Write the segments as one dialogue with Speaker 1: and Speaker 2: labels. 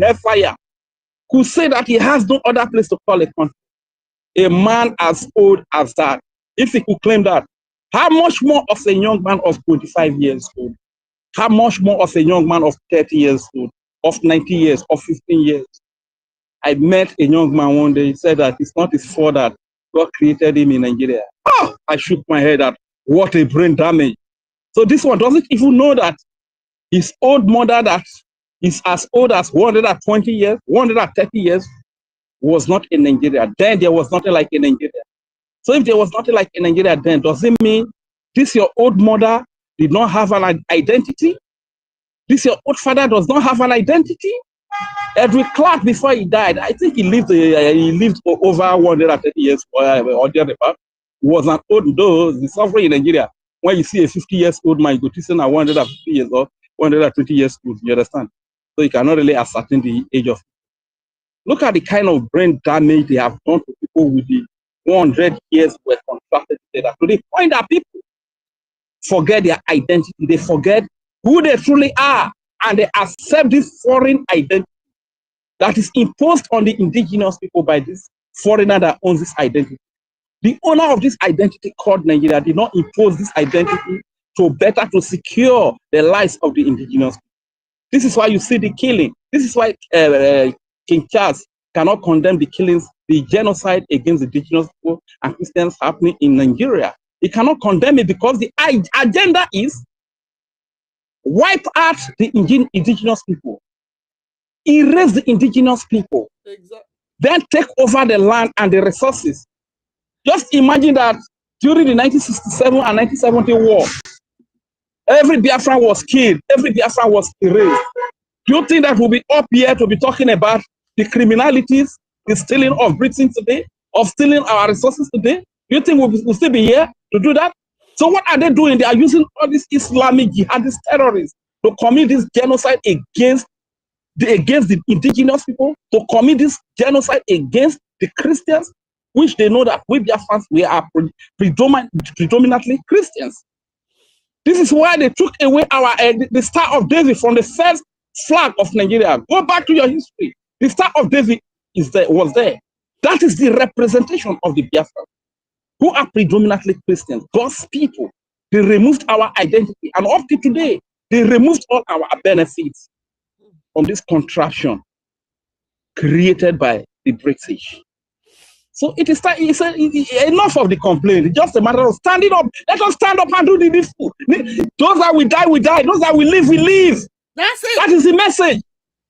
Speaker 1: hellfire, could say that he has no other place to call a country. A man as old as that, if he could claim that, how much more of a young man of 25 years old? How much more of a young man of 30 years old, of 90 years, of 15 years? I met a young man one day, he said that it's not his fault that God created him in Nigeria. Oh, I shook my head at what a brain damage. So this one doesn't even know that his old mother that is as old as 120 years, 130 years, was not in Nigeria. Then there was nothing like in Nigeria. So if there was nothing like in Nigeria then, does it mean this your old mother did not have an identity? This your old father does not have an identity? Edwin Clark, before he died, I think he lived over 130 years or the other part. Was an old, though the suffering in Nigeria. When you see a 50 years old man, you go to say 150 years or 120 years old, you understand? So you cannot really ascertain the age of. Look at the kind of brain damage they have done to people with the 100 years were contracted together, to the point that people forget their identity, they forget who they truly are, and they accept this foreign identity that is imposed on the indigenous people by this foreigner that owns this identity. The owner of this identity called Nigeria did not impose this identity to secure the lives of the indigenous people. This is why you see the killing. This is why King Charles cannot condemn the killings, the genocide against the indigenous people and Christians happening in Nigeria. He cannot condemn it because the agenda is wipe out the indigenous people, erase the indigenous people, then take over the land and the resources. Just imagine that during the 1967 and 1970 war, every Biafran was killed, every Biafran was erased. Do you think that we'll be up here to be talking about the criminalities, the stealing of Britain today, of stealing our resources today? Do you think we'll still be here to do that? So what are they doing? They are using all these Islamic jihadist terrorists to commit this genocide against the indigenous people, to commit this genocide against the Christians, which they know that we Biafrans, we are predominantly Christians. This is why they took away the Star of David from the first flag of Nigeria. Go back to your history. The Star of David was there. That is the representation of the Biafrans, who are predominantly Christians, God's people. They removed our identity, and up to today, they removed all our benefits from this contraption created by the British. So it's enough of the complaint. It's just a matter of standing up. Let us stand up and do the needful. Those that will die, we die. Those that will live, we live.
Speaker 2: That's it.
Speaker 1: That is the message.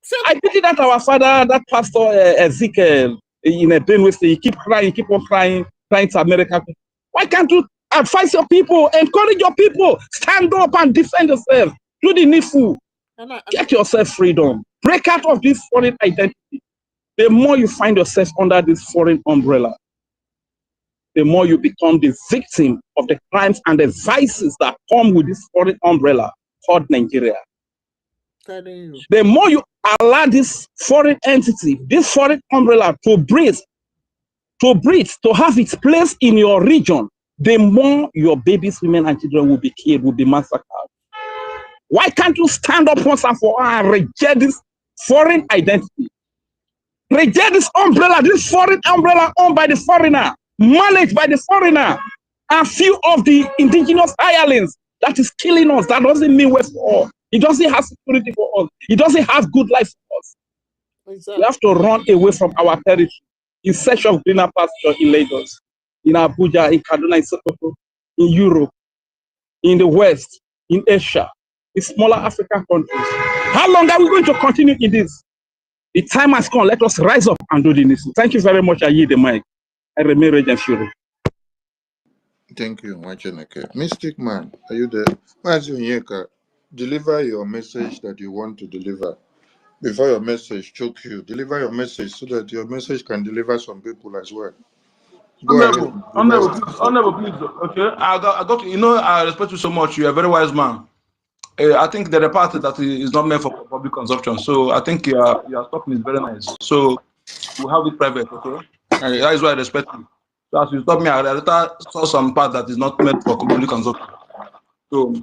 Speaker 1: So I pity that our father, that pastor Ezekiel, in a Benue State, he keep on crying to America. Why can't you advise your people, encourage your people, stand up and defend yourself, do the needful, get yourself freedom, break out of this foreign identity. The more you find yourself under this foreign umbrella, the more you become the victim of the crimes and the vices that come with this foreign umbrella called Nigeria. The more you allow this foreign entity, this foreign umbrella to breathe, to have its place in your region, the more your babies, women, and children will be killed, will be massacred. Why can't you stand up once and for all and reject this foreign identity? Reject this umbrella, this foreign umbrella owned by the foreigner, managed by the foreigner, and few of the indigenous hirelings that is killing us. That doesn't mean we're for all. It doesn't have security for us. It doesn't have good life for us. Exactly. We have to run away from our territory in search of greener pasture in Lagos, in Abuja, in Kaduna, in Sokoto, in Europe, in the West, in Asia, in smaller African countries. How long are we going to continue in this? The time has come. Let us rise up and do this. Thank you very much. I yield the mic. I remain Regent Fury.
Speaker 3: Thank you, Macheneke. Mystic Man, are you there? Mazunyeka, deliver your message that you want to deliver. Before your message choke you, deliver your message so that your message can deliver some people as well.
Speaker 4: Honorable, please. Okay, I got to, I respect you so much. You are a very wise man. I think the part that is not meant for public consumption. So I think your talking is very nice. So we'll have it private, okay? And that is why I respect you. So as you stop me, I saw some part that is not meant for public consumption. So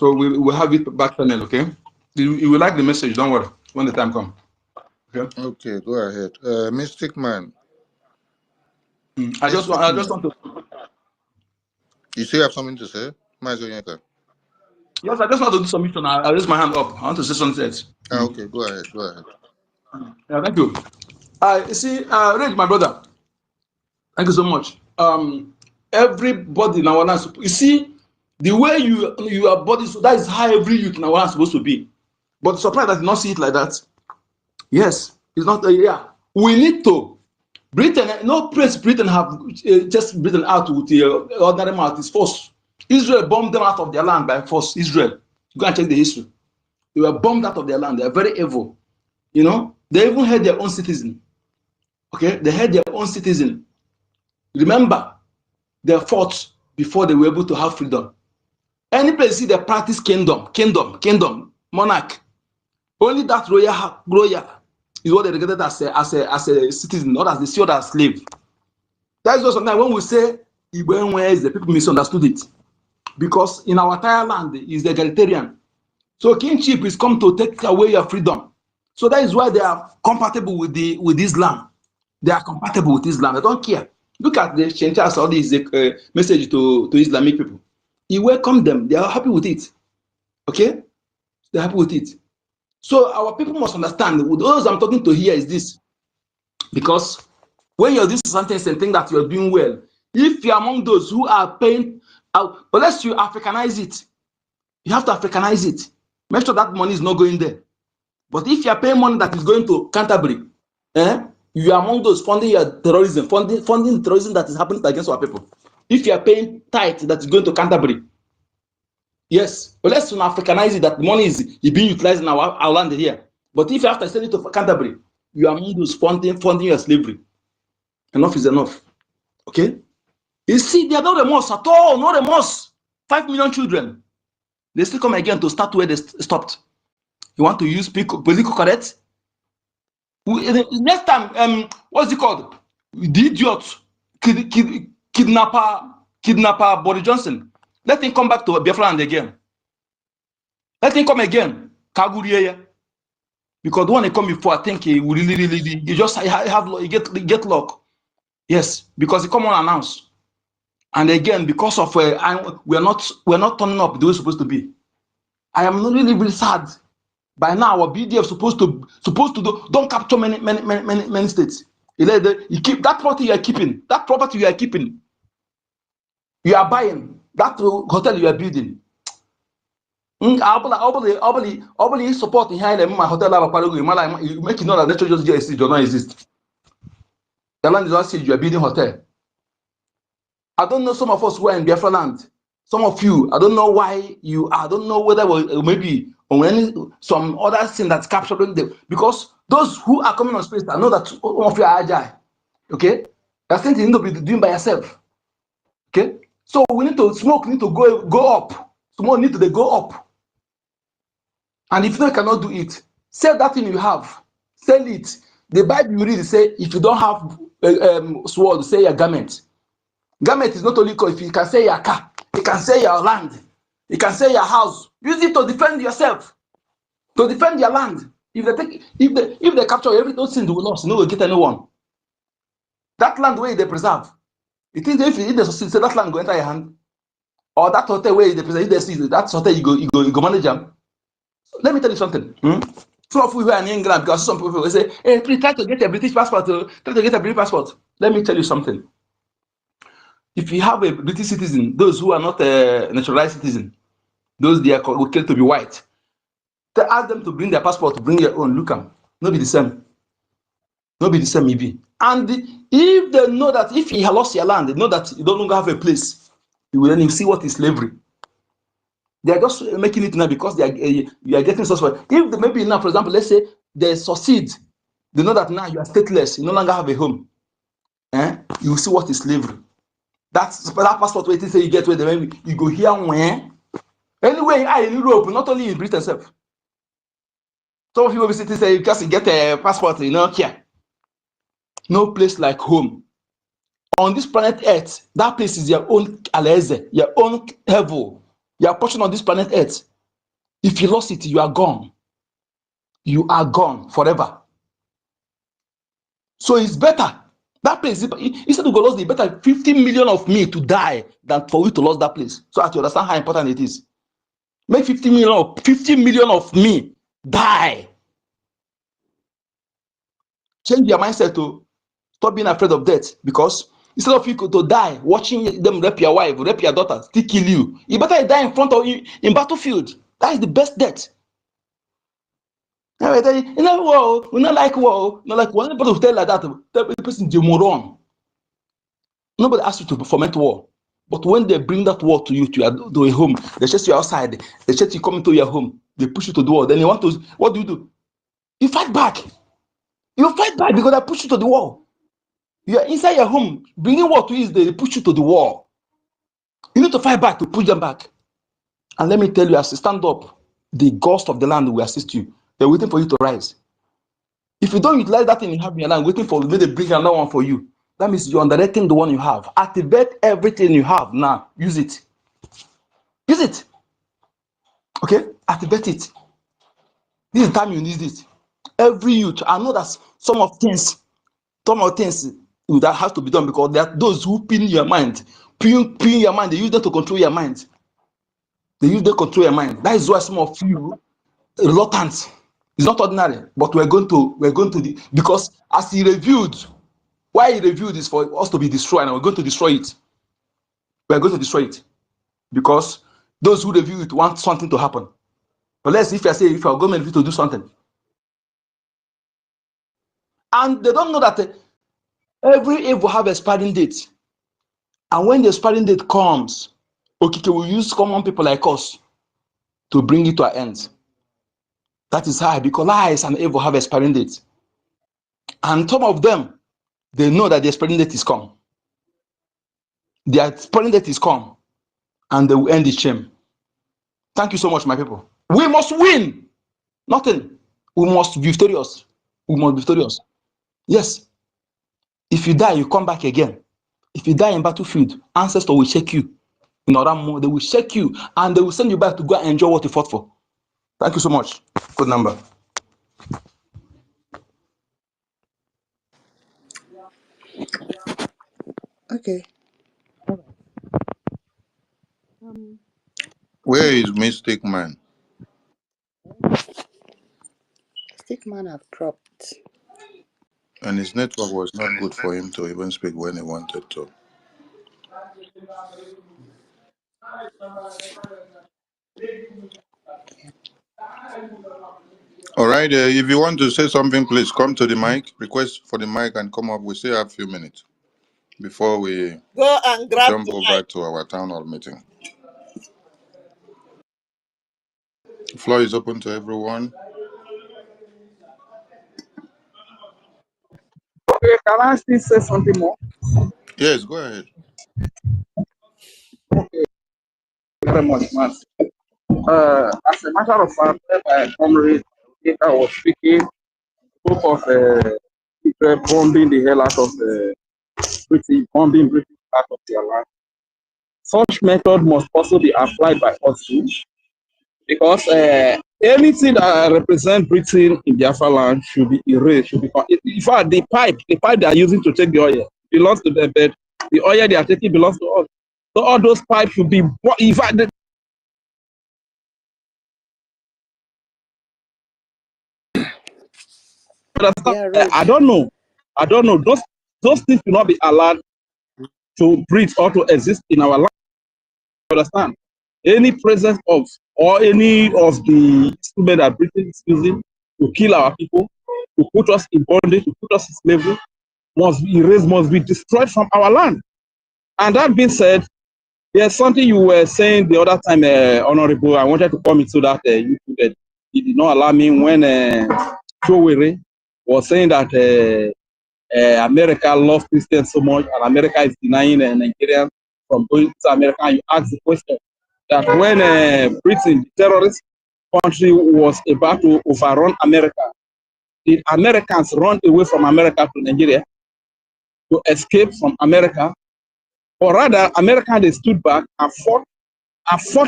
Speaker 4: we'll have it back channel, okay? You will like the message, don't worry, when the time comes. Okay.
Speaker 3: Okay, go ahead. Mystic Man.
Speaker 4: I just want to.
Speaker 3: You still have something to say? Mazonyeka.
Speaker 4: Yes, I just want to do submission. I raise my hand up. I want to say something else.
Speaker 3: Okay, go ahead. Go ahead.
Speaker 4: Yeah, thank you. I see, Rage, my brother. Thank you so much. Everybody in our land, you see, the way you are body, so that is how every youth in our land is supposed to be. But surprised that you not see it like that. Yes, it's not. Yeah, we need to. Britain, no place Britain have just Britain out with the ordinary mouth is force. Israel bombed them out of their land by force. Israel, go and check the history. They were bombed out of their land. They are very evil. You know, they even had their own citizen. Okay, they had their own citizen. Remember, they fought before they were able to have freedom. Any place you see they practice kingdom, monarch. Only that royal is what they regarded as a citizen, not as they see it as slave. That's just sometimes when we say Igbo is the people misunderstood it. Because in our entire land is egalitarian. So kingship is come to take away your freedom. So that is why they are compatible with Islam. They are compatible with Islam. They don't care. Look at the Shenchas, all these message to Islamic people. He welcomed them. They are happy with it. Okay? They're happy with it. So our people must understand. Those I'm talking to here is this. Because when you're doing something and think that you're doing well, if you're among those who are paying, unless you Africanize it, you have to Africanize it. Make sure that money is not going there. But if you're paying money that is going to Canterbury, you are among those funding your terrorism, funding terrorism that is happening against our people. If you are paying tithe that is going to Canterbury, yes, but let's Africanize it that the money is being utilized in our land here. But if you have to send it to Canterbury, you are among those funding your slavery. Enough is enough. Okay? You see, they are not remorse at all, no remorse. 5 million children. They still come again to start where they stopped. You want to use political correct? Next time, what's it called? The idiot, kidnapper Boris Johnson. Let him come back to Biafra land again. Let him come again. Kaguriye. Because the one he come before, I think he will really, you just get luck. Yes, because he come on announce. And again, because of we're not turning up the way it's supposed to be. I am really sad. By now, our BDF supposed to don't capture many states. You keep that property you are keeping. That property you are keeping. You are buying that hotel you are building. Obviously support behind my hotel. You make it know that nature just exist or not exist. The land is not said you are building hotel. I don't know some of us who are in Biafra land. Some of you, I don't know why you. I don't know whether maybe or any some other thing that's capturing them, because those who are coming on space, I know that some of you are agile. Okay, that's thing you need to be doing by yourself. Okay, so we need to smoke. Need to go up. Smoke need to go up. And if you cannot do it, sell that thing you have. Sell it. The Bible you read say if you don't have sword, say your garment. Garment is not only if you can say your car, you can say your land, you can say your house. Use it to defend yourself, to defend your land. If they capture every those things, they will lost. No, will get anyone. That land where they preserve. It is if they succeed, say that land go enter your hand, or that hotel where they preserve. If they see that hotel, you go manage them. So let me tell you something. Some of you who are in England, because some people will say, "Hey, please try to get a British passport. Try to get a British passport." Let me tell you something. If you have a British citizen, those who are not a naturalized citizen, those they are called to be white, they ask them to bring their passport, to bring your own. Look them, not be the same. Not be the same, maybe. And if they know that if you have lost your land, they know that you don't longer have a place, you will then see what is slavery. They are just making it now because you are getting such. If maybe now, for example, let's say they succeed, they know that now you are stateless, you no longer have a home. You will see what is slavery. That passport waiting say you get where they you go here when anyway in Europe, not only in Britain itself. Some people will say because you get a passport, here. No place like home. On this planet Earth, that place is your own aleze, your own heaven, your portion on this planet Earth. If you lost it, you are gone. You are gone forever. So it's better. That place, instead of go lose, it's better 50 million of me to die than for you to lose that place. So as you understand how important it is. Make 50 million of me die. Change your mindset to stop being afraid of death, because instead of you to die watching them rape your wife, rape your daughter, still kill you, you better die in front of you in battlefield. That is the best death. You know, war, we not like war, not like war. Nobody will tell like that. The person is a moron. Nobody asks you to foment war. But when they bring that war to you, to a home, they chase you outside, they chase you coming to your home, they push you to the wall. Then you want to, what do? You fight back. You fight back because they push you to the wall. You are inside your home, bringing war to you is they push you to the wall. You need to fight back to push them back. And let me tell you, as you stand up, the ghost of the land will assist you. They're waiting for you to rise. If you don't utilize that thing you have in your land, waiting for me to bring another one for you, that means you're underrating the one you have. Activate everything you have now. Use it. Use it. Okay? Activate it. This is the time you need it. Every youth, I know that some of things that have to be done, because there are those who pin your mind. Pin your mind. They use them to control your mind. They use them to control your mind. That is why some of you reluctant. It's not ordinary, but we're going to because as he revealed, why he revealed is for us to be destroyed, and we're going to destroy it. We're going to destroy it because those who review it want something to happen. But let's if our government to do something, and they don't know that every evil have expiring date, and when the expiring date comes, okay, we use common people like us to bring it to an end. That is how, because lies and evil have expiring date, and some of them, they know that the expiring date is come. The expiring date is come, and they will end the shame. Thank you so much, my people. We must win. Nothing. We must be victorious. We must be victorious. Yes. If you die, you come back again. If you die in battlefield, ancestors will check you. In Oramo, they will check you and they will send you back to go and enjoy what you fought for. Thank you so much. Good number.
Speaker 2: Okay.
Speaker 3: Where is Mystic Man?
Speaker 2: Stick man have dropped.
Speaker 3: And his network was not good for him to even speak when he wanted to. All right, if you want to say something, please come to the mic. Request for the mic and come up. We still have a few minutes before we
Speaker 2: Go and grab
Speaker 3: jump
Speaker 2: the
Speaker 3: over to our town hall meeting. The floor is open to everyone.
Speaker 1: Okay, can I still say something more?
Speaker 3: Yes, go ahead.
Speaker 1: Okay, very much, man. As a matter of fact, my comrade Ika was speaking, spoke of Israel bombing the hell out of Britain, bombing Britain out of their land. Such method must also be applied by us too, because anything that represents Britain in Biafra land should be erased. Should be, in fact, the pipe they are using to take the oil belongs to them, but the oil they are taking belongs to us. So all those pipes should be, in fact, I don't know. Those things should not be allowed to breathe or to exist in our land. Understand? Any presence of or any of the instruments that Britain is using to kill our people, to put us in bondage, to put us in slavery, must be erased, must be destroyed from our land. And that being said, there's something you were saying the other time, Honorable. I wanted to come into that. You did not allow me when Chowere was saying that America loves Christians so much, and America is denying Nigerians from going to America. You asked the question that when Britain, the terrorist country, was about to overrun America, did Americans run away from America to Nigeria to escape from America? Or rather, America, they stood back and fought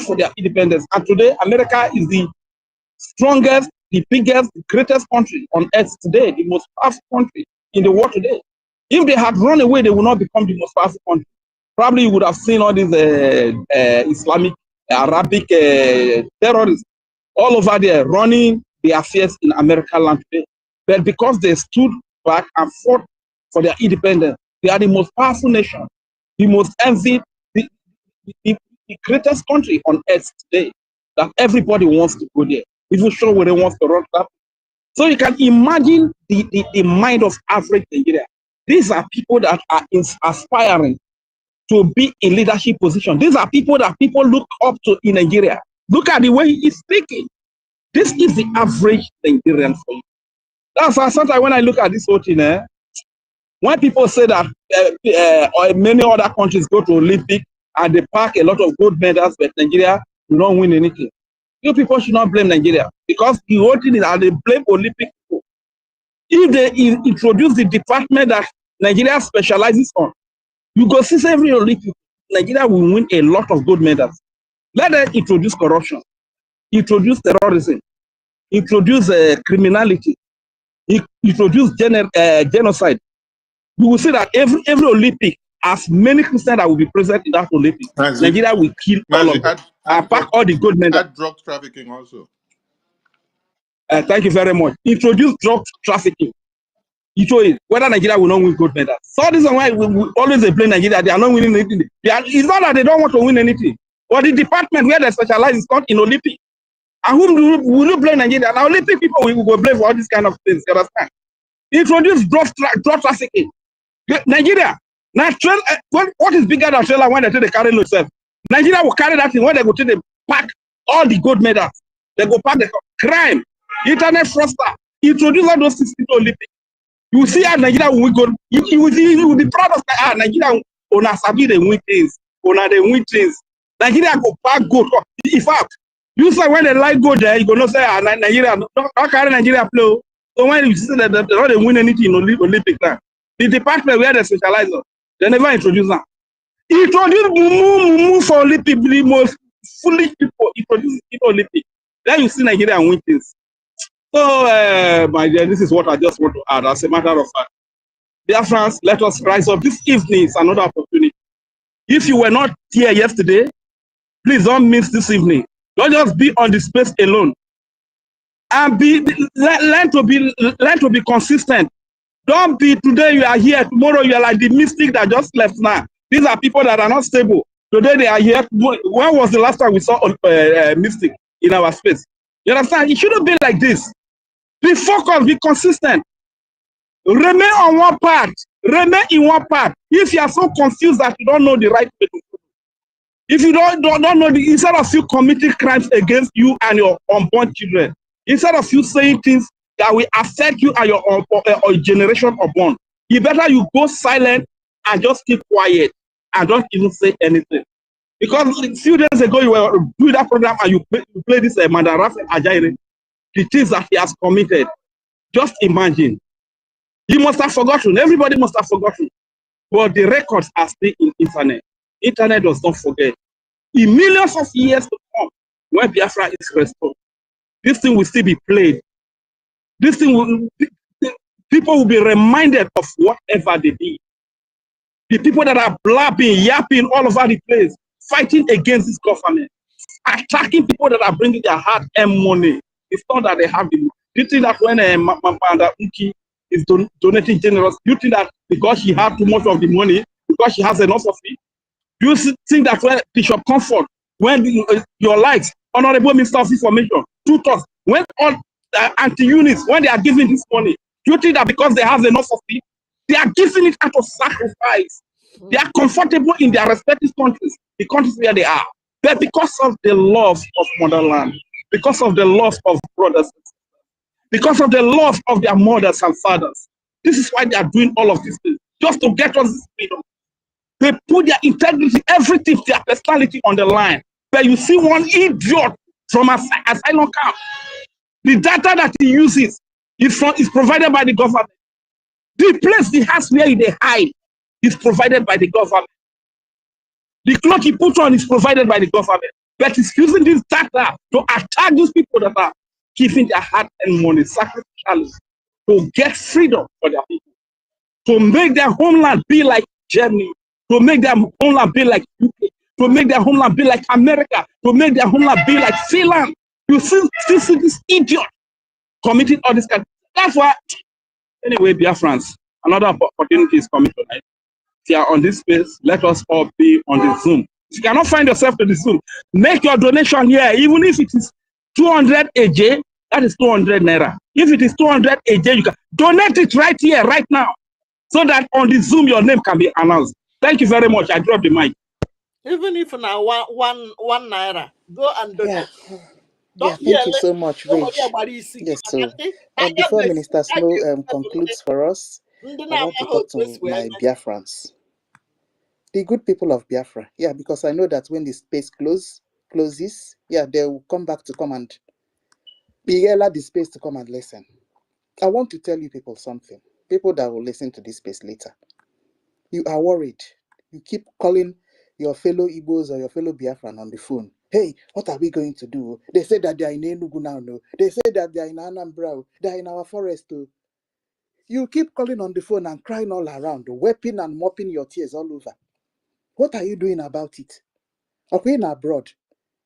Speaker 1: for their independence. And today, America is the strongest, the biggest, the greatest country on earth today, the most powerful country in the world today. If they had run away, they would not become the most powerful country. Probably you would have seen all these Islamic, Arabic terrorists all over there running their affairs in American land today. But because they stood back and fought for their independence, they are the most powerful nation, the most envied, the greatest country on earth today, that everybody wants to go there. Even sure where they want to run that. So you can imagine the mind of average Nigeria. These are people that are aspiring to be in leadership position. These are people that people look up to in Nigeria. Look at the way he is speaking. This is the average Nigerian for you. That's why sometimes when I look at this whole thing, when people say that many other countries go to Olympic and they pack a lot of gold medals, but Nigeria do not win anything. You people should not blame Nigeria, because the whole thing is that they blame Olympic people. If they introduce the department that Nigeria specializes on, you go see every Olympic, Nigeria will win a lot of gold medals. Let them introduce corruption, introduce terrorism, introduce criminality, introduce genocide. You will see that every Olympic, as many Christians that will be present in that Olympic, Nigeria will kill all of them and pack all the gold medals.
Speaker 3: Drug trafficking also.
Speaker 1: Thank you very much. Introduce drug trafficking. You show it whether Nigeria will not win gold medals. So this is why we always blame Nigeria. They are not winning anything. It's not that they don't want to win anything, but the department where they specialize is called in Olympic. And whom will you blame Nigeria? Now Olympic people will blame for all these kind of things. You understand? Introduce drug trafficking. Nigeria. Now, what is bigger than trailer when they take the carry themselves? Nigeria will carry that thing when they go to the pack all the gold medals. They go pack the crime, internet fraudster. Introduce all those things to Olympic. You will see how Nigeria will go. You will be proud of Nigeria. On a sabi they win things. On a they win things. Nigeria go pack gold. In fact, you say when they like go there, you go not say Nigeria. Don't carry Nigeria play. So when you see that they don't win anything in Olympic now, the department where they specialize on, they never introduce them. Introduce Mumu for Olympic, the most foolish people. Introduce it Olympic. Then you see Nigeria win things. So, my dear, this is what I just want to add as a matter of fact. Dear friends, let us rise up. This evening is another opportunity. If you were not here yesterday, please don't miss this evening. Don't just be on the space alone. And learn to be consistent. Don't be today you are here, tomorrow you are like the mystic that just left now. These are people that are not stable. Today they are here. When was the last time we saw mystic in our space? You understand? It shouldn't be like this. Be focused, be consistent. Remain on one path. Remain in one path. If you are so confused that you don't know the right way to do, if you don't know instead of you committing crimes against you and your unborn children, instead of you saying things that will affect you and your generation unborn, you better you go silent and just keep quiet and don't even say anything. Because a few days ago you were doing that program and you play this Mandaraf Ajaire, the things that he has committed. Just imagine. You must have forgotten. Everybody must have forgotten. But the records are still in internet. Internet does not forget. In millions of years to come, when Biafra is restored, this thing will still be played. This thing will, people will be reminded of whatever they did. The people that are blabbing, yapping all over the place, fighting against this government, attacking people that are bringing their hard-earned money. It's not that they have the money. You think that when Manda Uki is donating generous, you think that because she has too much of the money, because she has enough of it, you think that when Bishop Comfort, when your likes, Honorable Minister of Information, tutors, when all anti-units, when they are giving this money, you think that because they have enough of it, they are giving it out of sacrifice. They are comfortable in their respective countries, the countries where they are. But because of the love of motherland, because of the love of brothers, because of the love of their mothers and fathers, this is why they are doing all of these things, just to get us this freedom. They put their integrity, everything, their personality on the line. But you see one idiot from asylum camp, the data that he uses is provided by the government. The place he has where they hide is provided by the government. The cloak he put on is provided by the government. But he's using this data to attack those people that are giving their heart and money sacrificially to get freedom for their people. to make their homeland be like Germany, to make their homeland be like UK, to make their homeland be like America, to make their homeland be like Finland. You still see this idiot committing all this kind. That's why, anyway, dear friends, another opportunity is coming tonight. If you are on this space, let us all be on the Zoom. If you cannot find yourself to the Zoom, make your donation here, even if it is 200 AJ, that is 200 Naira. If it is 200 AJ, you can donate it right here, right now, so that on the Zoom, your name can be announced. Thank you very much. I drop the mic.
Speaker 2: Even if now one Naira, go and donate.
Speaker 5: Yeah, thank you so much, Rich. Yes, so before Minister Snow concludes for us, I want to talk to my Biafrans, the good people of Biafra. Yeah, because I know that when the space closes, yeah, they will come back to come and be allowed the space to come and listen. I want to tell you people something. People that will listen to this space later. You are worried. You keep calling your fellow Igbos or your fellow Biafran on the phone. Hey, what are we going to do? They say that they are in Enugu now. No. They say that they are in Anambra. They are in our forest. Too. You keep calling on the phone and crying all around, weeping and mopping your tears all over. What are you doing about it? Okay, in abroad.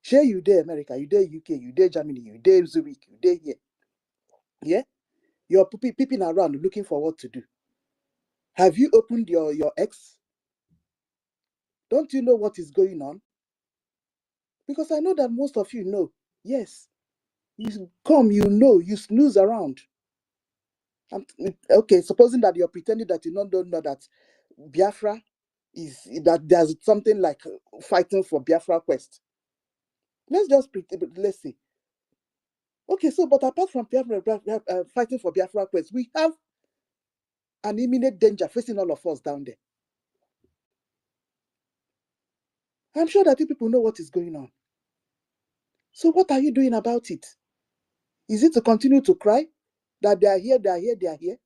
Speaker 5: Share you there America, you there UK, you there Germany, you there Zurich, you there here. Yeah? You're peeping around looking for what to do. Have you opened your X? Don't you know what is going on? Because I know that most of you know. Yes. You come, you know, you snooze around. Okay, supposing that you're pretending that you don't know that Biafra is, that there's something like fighting for Biafra quest. Let's just pretend, let's see. Okay, so, but apart from Biafra, fighting for Biafra quest, we have an imminent danger facing all of us down there. I'm sure that you people know what is going on. So what are you doing about it? Is it to continue to cry that they are here, they are here, they are here?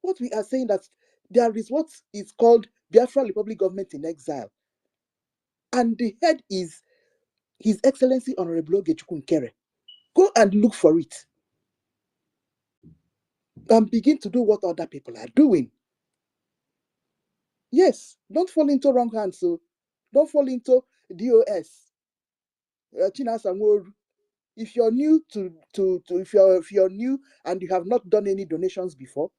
Speaker 5: What we are saying that there is what is called Biafra Republic Government in Exile. And the head is His Excellency Honorable Ogechukwu Nkere. Go and look for it. And begin to do what other people are doing. Yes, don't fall into wrong hands. So don't fall into DOS. If you're new if you're new and you have not done any donations before,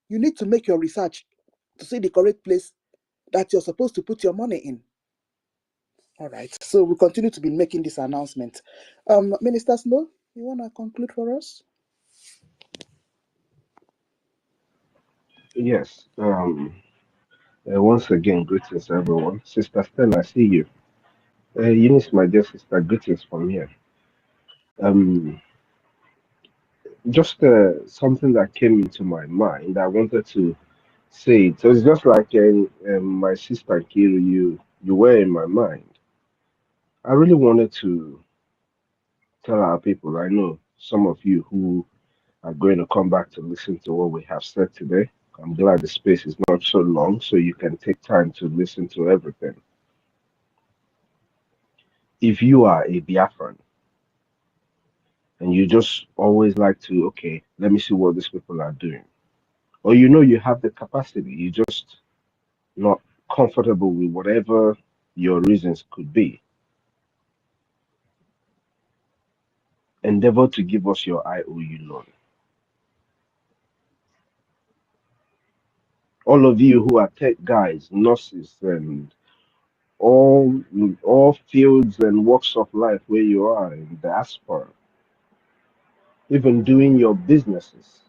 Speaker 5: you need to make your research to see the correct place that you're supposed to put your money in. All right. So we'll continue to be making this announcement. Minister Snow, you want to conclude for us?
Speaker 6: Yes. Once again, greetings everyone. Sister Stella, I see you. Eunice, my dear sister, greetings from here. Um, just something that came into my mind. I wanted to say it. So it's just like my sister Kiru, you were in my mind. I really wanted to tell our people. I know some of you who are going to come back to listen to what we have said today. I'm glad the space is not so long, so you can take time to listen to everything. If you are a Biafran and you just always like to, okay, let me see what these people are doing, or you know you have the capacity, you just not comfortable with whatever your reasons could be, endeavor to give us your IOU loan. All of you who are tech guys, nurses, and all all fields and walks of life where you are in diaspora, even doing your businesses,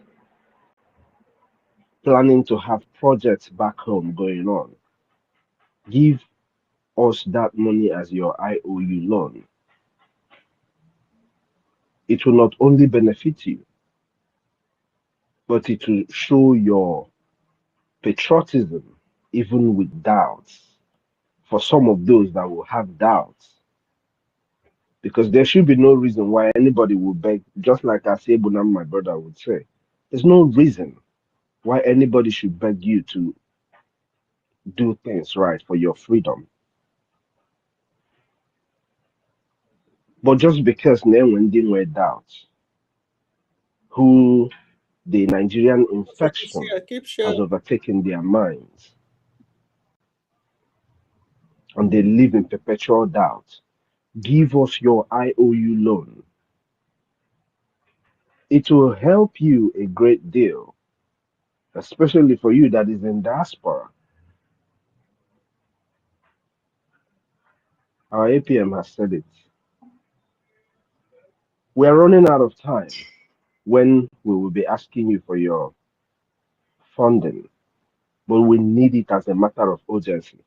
Speaker 6: planning to have projects back home going on, give us that money as your IOU loan. It will not only benefit you, but it will show your patriotism, even with doubts, for some of those that will have doubts. Because there should be no reason why anybody will beg, just like Asebunam, my brother, would say. There's no reason why anybody should beg you to do things right for your freedom. But just because Newendin were doubts, who The Nigerian infection has overtaken their minds, and they live in perpetual doubt. Give us your IOU loan. It will help you a great deal, especially for you that is in diaspora. Our APM has said it. We are running out of time when we will be asking you for your funding, but we need it as a matter of urgency.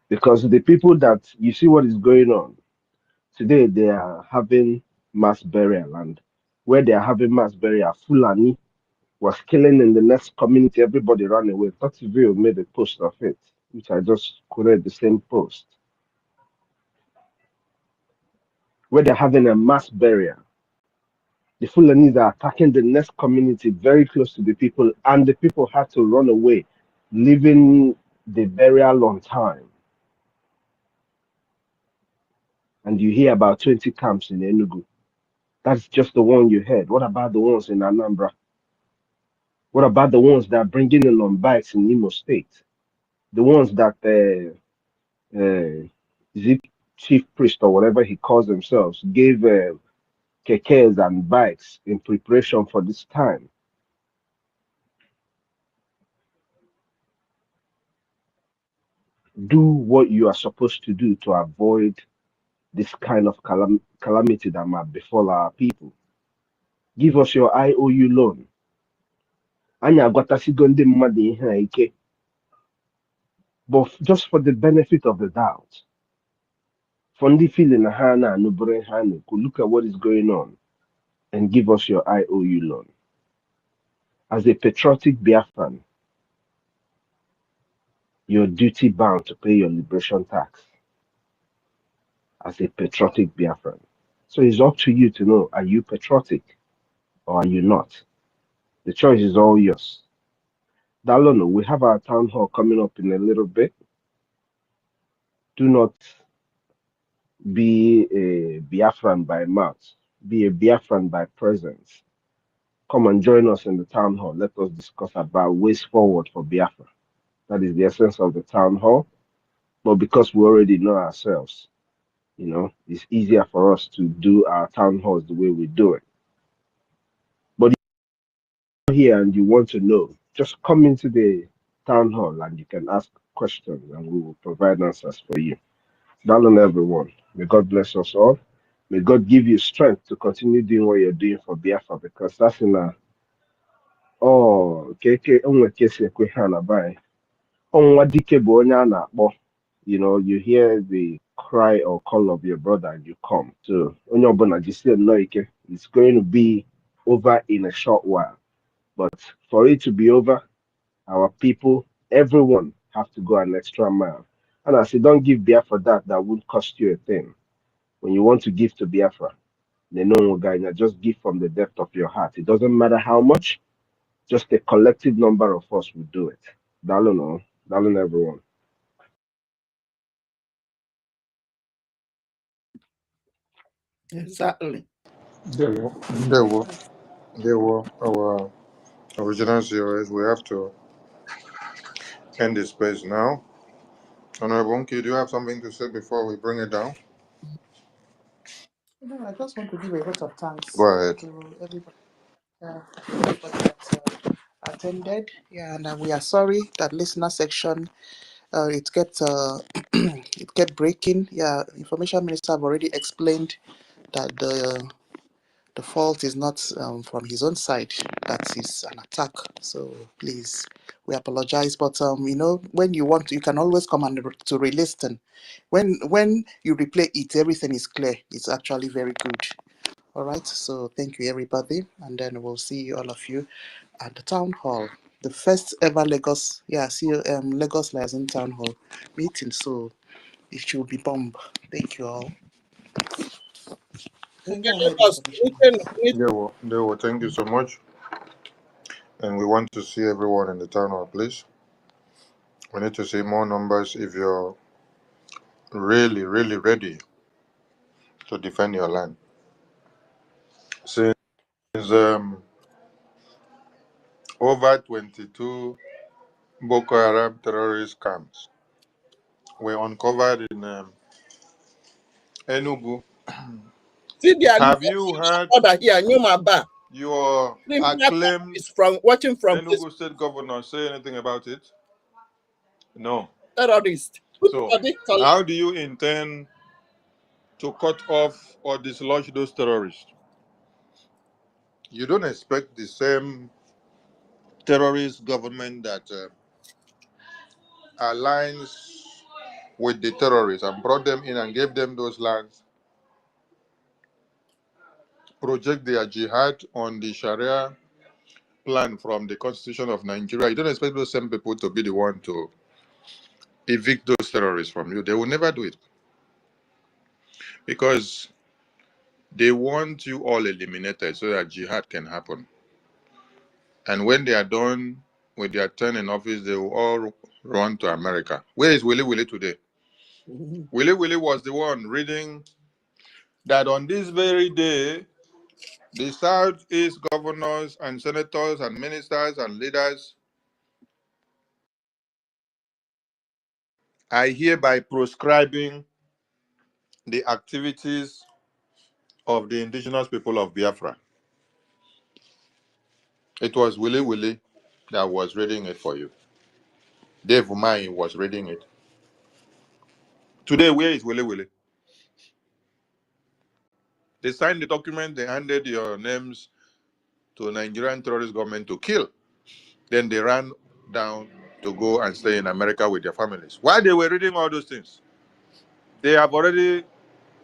Speaker 6: Because the people that you see what is going on today, they are having mass burial, and where they are having mass burial, Fulani was killing in the next community. Everybody ran away. Totiville made a post of it, which I just quoted the same post. Where they're having a mass burial, the Fulanis are attacking the next community very close to the people, and the people had to run away, leaving the burial on time. And you hear about 20 camps in Enugu. That's just the one you heard. What about the ones in Anambra? What about the ones that are bringing in on bikes in Imo State? The ones that the chief priest or whatever he calls themselves gave kekes and bikes in preparation for this time. Do what you are supposed to do to avoid this kind of calamity that might befall our people. Give us your IOU loan. Anyị agwatasigo ndị mmadụ ihe a ike, but just for the benefit of the doubt, for ndị feeling ha na-anụbere ha na-ekwu, look at what is going on and give us your IOU loan. As a patriotic Biafran, you're duty bound to pay your liberation tax as a patriotic Biafran. So it's up to you to know, are you patriotic or are you not? The choice is all yours. Dalono, we have our town hall coming up in a little bit. Do not be a Biafran by mouth, be a Biafran by presence. Come and join us in the town hall. Let us discuss about ways forward for Biafra. That is the essence of the town hall. But because we already know ourselves, it's easier for us to do our town halls the way we do it. But if you're here and you want to know, just come into the town hall and you can ask questions and we will provide answers for you. Darling everyone, may God bless us all. May God give you strength to continue doing what you're doing for Biafra, because that's in a you hear the cry or call of your brother and you come. So it's going to be over in a short while. But for it to be over, our people, everyone have to go an extra mile. And I say, don't give Biafra that won't cost you a thing. When you want to give to Biafra, just give from the depth of your heart. It doesn't matter how much, just a collective number of us will do it. Darling everyone.
Speaker 2: Exactly.
Speaker 3: There were our original series. We have to end this space now. Honorable Unki, do you have something to say before we bring it down?
Speaker 5: No, I just want to give a vote of thanks
Speaker 3: Go ahead.
Speaker 5: to everybody that attended. Yeah, and we are sorry that listener section it kept breaking. Yeah, information minister have already explained that the fault is not from his own side. That is an attack. So please, we apologize. But when you want to, you can always come and to re-listen. When you replay it, everything is clear. It's actually very good. All right. So thank you, everybody, and then we'll see all of you at the town hall, the first ever Lagos. Yeah, see Lagos Liaison Town Hall meeting. So it should be bomb. Thank you all. You can go ahead,
Speaker 3: There were. Thank you so much. And we want to see everyone in the town hall, please. We need to see more numbers if you're really, really ready to defend your land. Since over 22 Boko Haram terrorist camps were uncovered in Enugu. Have you heard your acclaimed
Speaker 2: from watching from
Speaker 3: Enugu State Governor say anything about it? No.
Speaker 2: Terrorist.
Speaker 3: So, how do you intend to cut off or dislodge those terrorists? You don't expect the same terrorist government that aligns with the terrorists and brought them in and gave them those lands, project their jihad on the Sharia plan from the Constitution of Nigeria. You don't expect those same people to be the one to evict those terrorists from you. They will never do it because they want you all eliminated so that jihad can happen. And when they are done with their term in office, they will all run to America. Where is Willie Willie today? Willie Willie was the one reading that on this very day, the Southeast governors and senators and ministers and leaders are hereby proscribing the activities of the indigenous people of Biafra. It was Willie Willie that was reading it for you. Dave Umai was reading it. Today, where is Willie Willie? They signed the document, they handed your names to Nigerian terrorist government to kill. Then they ran down to go and stay in America with their families. While they were reading all those things, they have already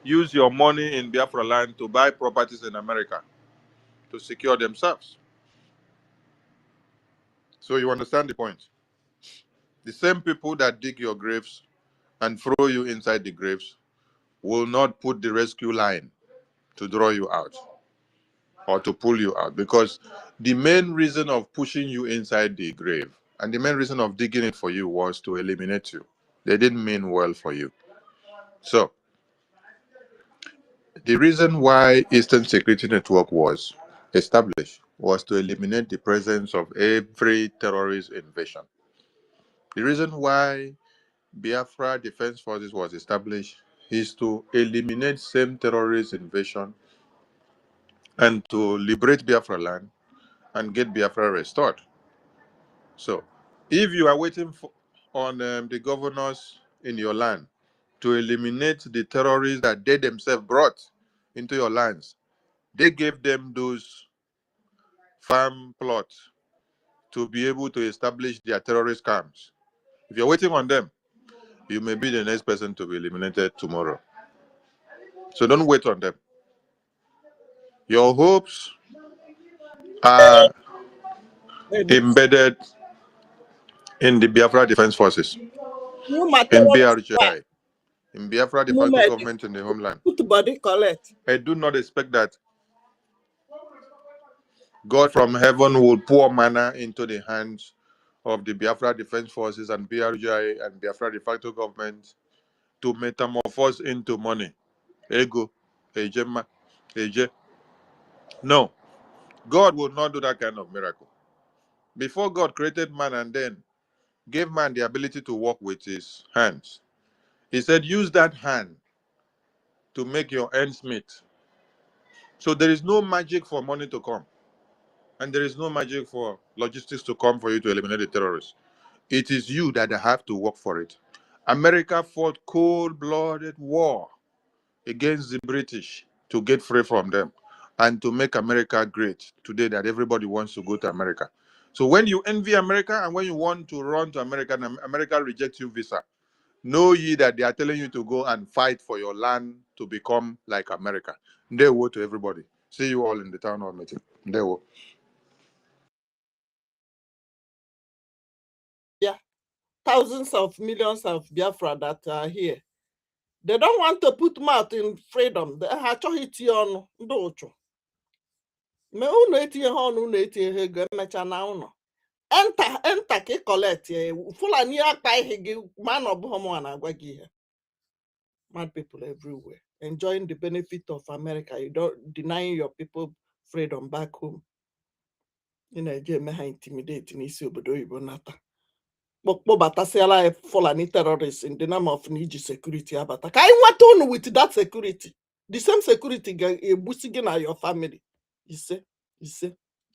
Speaker 3: used your money in Biafra land to buy properties in America to secure themselves. So you understand the point. The same people that dig your graves and throw you inside the graves will not put the rescue line to draw you out or to pull you out, because the main reason of pushing you inside the grave and the main reason of digging it for you was to eliminate you. They didn't mean well for you. So the reason why Eastern Security Network was established was to eliminate the presence of every terrorist invasion. The reason why Biafra Defense Forces was established is to eliminate same terrorist invasion and to liberate Biafra land and get Biafra restored. So, if you are waiting on the governors in your land to eliminate the terrorists that they themselves brought into your lands, they gave them those farm plots to be able to establish their terrorist camps. If you're waiting on them, you may be the next person to be eliminated tomorrow. So don't wait on them. Your hopes are embedded in the Biafra Defense Forces, in BRGI, in Biafra de facto government in the homeland. I do not expect that God from heaven will pour manna into the hands of the Biafra Defense Forces and BRGI and Biafra de facto government to metamorphose into money. Ego, ejema, eje. No, God will not do that kind of miracle. Before God created man and then gave man the ability to work with his hands, he said, use that hand to make your ends meet. So there is no magic for money to come. And there is no magic for logistics to come for you to eliminate the terrorists. It is you that have to work for it. America fought cold-blooded war against the British to get free from them and to make America great today, that everybody wants to go to America. So when you envy America and when you want to run to America and America rejects your visa, know ye that they are telling you to go and fight for your land to become like America. They will to everybody. See you all in the town hall meeting. They will.
Speaker 2: Yeah, thousands of millions of Biafra that are here. They don't want to put mouth in freedom. They have to hit you on docho. Me uno etinye ha ọnụ, uno etinye ha ego, emecha na ụnọ. Enter ka collect ya. Fulani akpa ihe gị, man ọ bụghị mụ na-agwa gị ihe. Mad people everywhere enjoying the benefit of America. You don't denying your people freedom back home. ị na-eje eme ha intimidate n'isi obodo oyibo nata kpọbatasịala Fulani terrorists in the name of n'iji security abata ka anyị nweta unu with that security the same security ga-egbusi gị na your family ise